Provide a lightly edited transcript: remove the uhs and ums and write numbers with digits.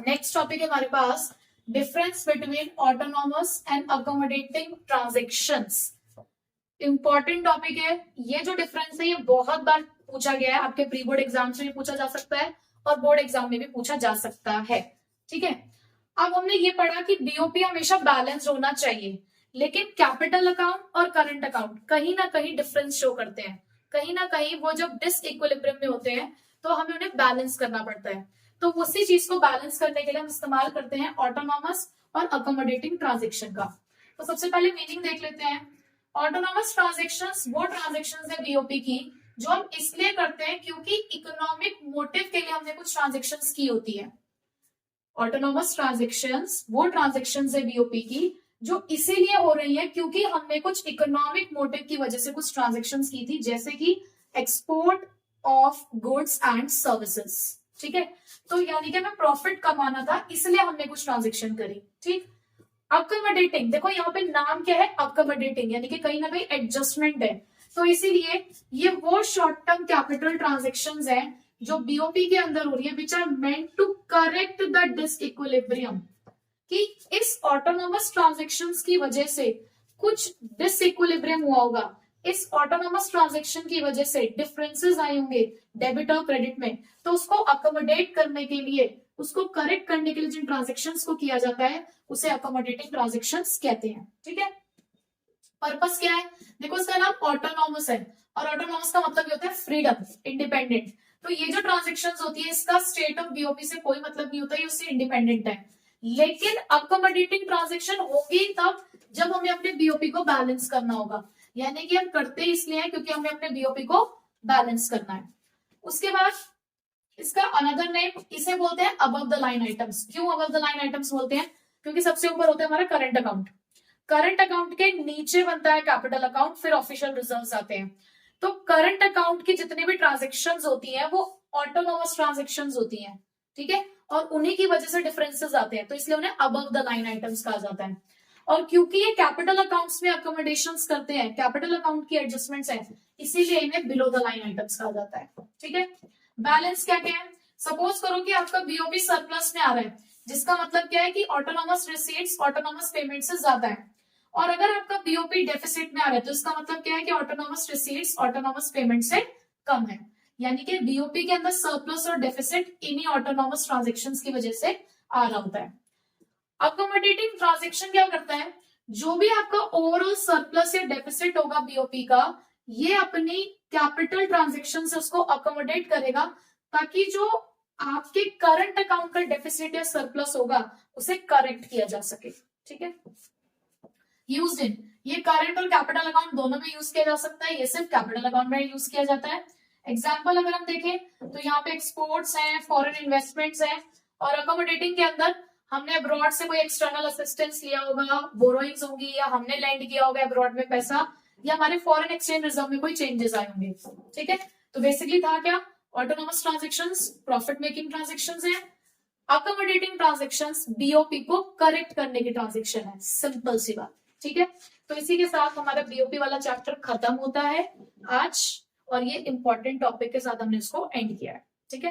Next topic है हमारे पास difference between autonomous and accommodating transactions. Important topic है ये। जो डिफरेंस है ये बहुत बार पूछा गया है, आपके प्री बोर्ड एग्जाम से भी पूछा जा सकता है और बोर्ड एग्जाम में भी पूछा जा सकता है। ठीक है, अब हमने ये पढ़ा कि बीओपी हमेशा बैलेंस होना चाहिए, लेकिन कैपिटल अकाउंट और करंट अकाउंट कहीं ना कहीं डिफरेंस शो करते हैं। कहीं ना कहीं वो जब डिसइक्विलिब्रियम में होते हैं तो हमें उन्हें बैलेंस करना पड़ता है। तो उसी चीज को बैलेंस करने के लिए हम इस्तेमाल करते हैं ऑटोनॉमस और अकोमोडेटिंग ट्रांजेक्शन का। तो सबसे पहले मीनिंग देख लेते हैं। ऑटोनॉमस ट्रांजेक्शंस वो ट्रांजेक्शंस है बीओपी की जो हम इसलिए करते हैं क्योंकि इकोनॉमिक मोटिव के लिए हमने कुछ ट्रांजेक्शंस की होती है। ऑटोनॉमस ट्रांजेक्शंस वो ट्रांजेक्शंस है बीओपी की जो इसीलिए हो रही है क्योंकि हमने कुछ इकोनॉमिक मोटिव की वजह से कुछ ट्रांजेक्शंस की थी, जैसे कि export of goods and services. ठीक है, तो यानी कि हमें प्रॉफिट कमाना था इसलिए हमने कुछ ट्रांजेक्शन करी। ठीक, अकोमोडेटिंग, देखो यहाँ पे नाम क्या है, अकोमोडेटिंग, यानी कि कहीं ना कहीं एडजस्टमेंट है। तो इसीलिए ये वो शॉर्ट टर्म कैपिटल ट्रांजेक्शंस है जो बीओपी के अंदर हो रही है, which are meant to correct the disequilibrium, कि इस ऑटोनॉमस ट्रांजेक्शंस की वजह से कुछ डिसइक्विलिब्रियम हुआ होगा, इस ऑटोनॉमस ट्रांजेक्शन की वजह से डिफरेंसेस आए होंगे डेबिट और क्रेडिट में, तो उसको अकोमोडेट करने के लिए, उसको करेक्ट करने के लिए जिन ट्रांजेक्शंस को किया जाता है उसे अकोमोडेटिंग ट्रांजेक्शंस कहते हैं। ठीक है, पर्पस क्या है, देखो इसका नाम ऑटोनॉमस है और ऑटोनॉमस का मतलब ये होता है फ्रीडम, इंडिपेंडेंट। तो ये जो ट्रांजेक्शंस होती है इसका स्टेट ऑफ बीओपी से कोई मतलब नहीं होता, ये उससे इंडिपेंडेंट है। लेकिन अकोमोडेटिंग ट्रांजेक्शन होगी तब जब हमें अपने बीओपी को बैलेंस करना होगा, यानी कि हम करते इसलिए हैं क्योंकि हमें अपने बीओपी को बैलेंस करना है। उसके बाद इसका अनदर नेम इसे बोलते हैं अबव द लाइन आइटम्स। क्यों अबव द लाइन आइटम्स बोलते हैं, क्योंकि सबसे ऊपर होता है हमारा करंट अकाउंट, करंट अकाउंट के नीचे बनता है कैपिटल अकाउंट, फिर ऑफिशियल रिजर्व्स आते हैं। तो करंट अकाउंट की जितनी भी ट्रांजेक्शंस होती हैं वो ऑटोनोमस ट्रांजेक्शंस होती हैं। ठीक है, और उन्हीं की वजह से डिफरेंसेस आते हैं, तो इसलिए उन्हें अबव द लाइन आइटम्स कहा जाता है। और क्योंकि ये कैपिटल अकाउंट्स में अकोमोडेशंस करते हैं, कैपिटल अकाउंट की एडजस्टमेंट्स हैं, इसीलिए इन्हें बिलो द लाइन आइटम्स कहा जाता है। ठीक है, बैलेंस क्या क्या है, सपोज करो कि आपका बीओपी सरप्लस में आ रहा है, जिसका मतलब क्या है कि ऑटोनॉमस रिसीट्स ऑटोनॉमस पेमेंट से ज्यादा है। और अगर आपका बीओपी डेफिसिट में आ रहा है तो इसका मतलब क्या है कि ऑटोनॉमस रिसीट्स ऑटोनॉमस पेमेंट से कम है, यानी कि बीओपी के अंदर सरप्लस और डेफिसिट इन्हीं ऑटोनॉमस ट्रांजेक्शंस की वजह से आ रहा होता है। अकोमोडेटिंग ट्रांजेक्शन क्या करता है, जो भी आपका ओवरऑल सरप्लस या डेफिसिट होगा बीओपी का, ये अपनी कैपिटल ट्रांजेक्शन से उसको अकोमोडेट करेगा ताकि जो आपके करंट अकाउंट का डेफिसिट या सरप्लस होगा उसे करेक्ट किया जा सके। ठीक है, यूज्ड इन, ये करंट और कैपिटल अकाउंट दोनों में यूज किया जा सकता है, ये सिर्फ कैपिटल अकाउंट में यूज किया जाता है। एग्जाम्पल अगर हम देखें तो यहाँ पे एक्सपोर्ट्स हैं, फॉरेन इन्वेस्टमेंट्स हैं, और अकोमोडेटिंग के अंदर हमने अब्रॉड से कोई एक्सटर्नल असिस्टेंस लिया होगा, बोरोइंग्स होंगी, या हमने लैंड किया होगा अब्रॉड में पैसा, या हमारे फॉरेन एक्सचेंज रिजर्व में कोई चेंजेस आए होंगे। ठीक है, तो बेसिकली था क्या, autonomous transactions profit making transactions हैं, अकोमोडेटिंग ट्रांजेक्शंस बीओपी को करेक्ट करने की ट्रांजेक्शन है, सिंपल सी बात। ठीक है, तो इसी के साथ हमारा बीओपी वाला चैप्टर खत्म होता है आज, और ये इंपॉर्टेंट टॉपिक के साथ हमने इसको एंड किया है।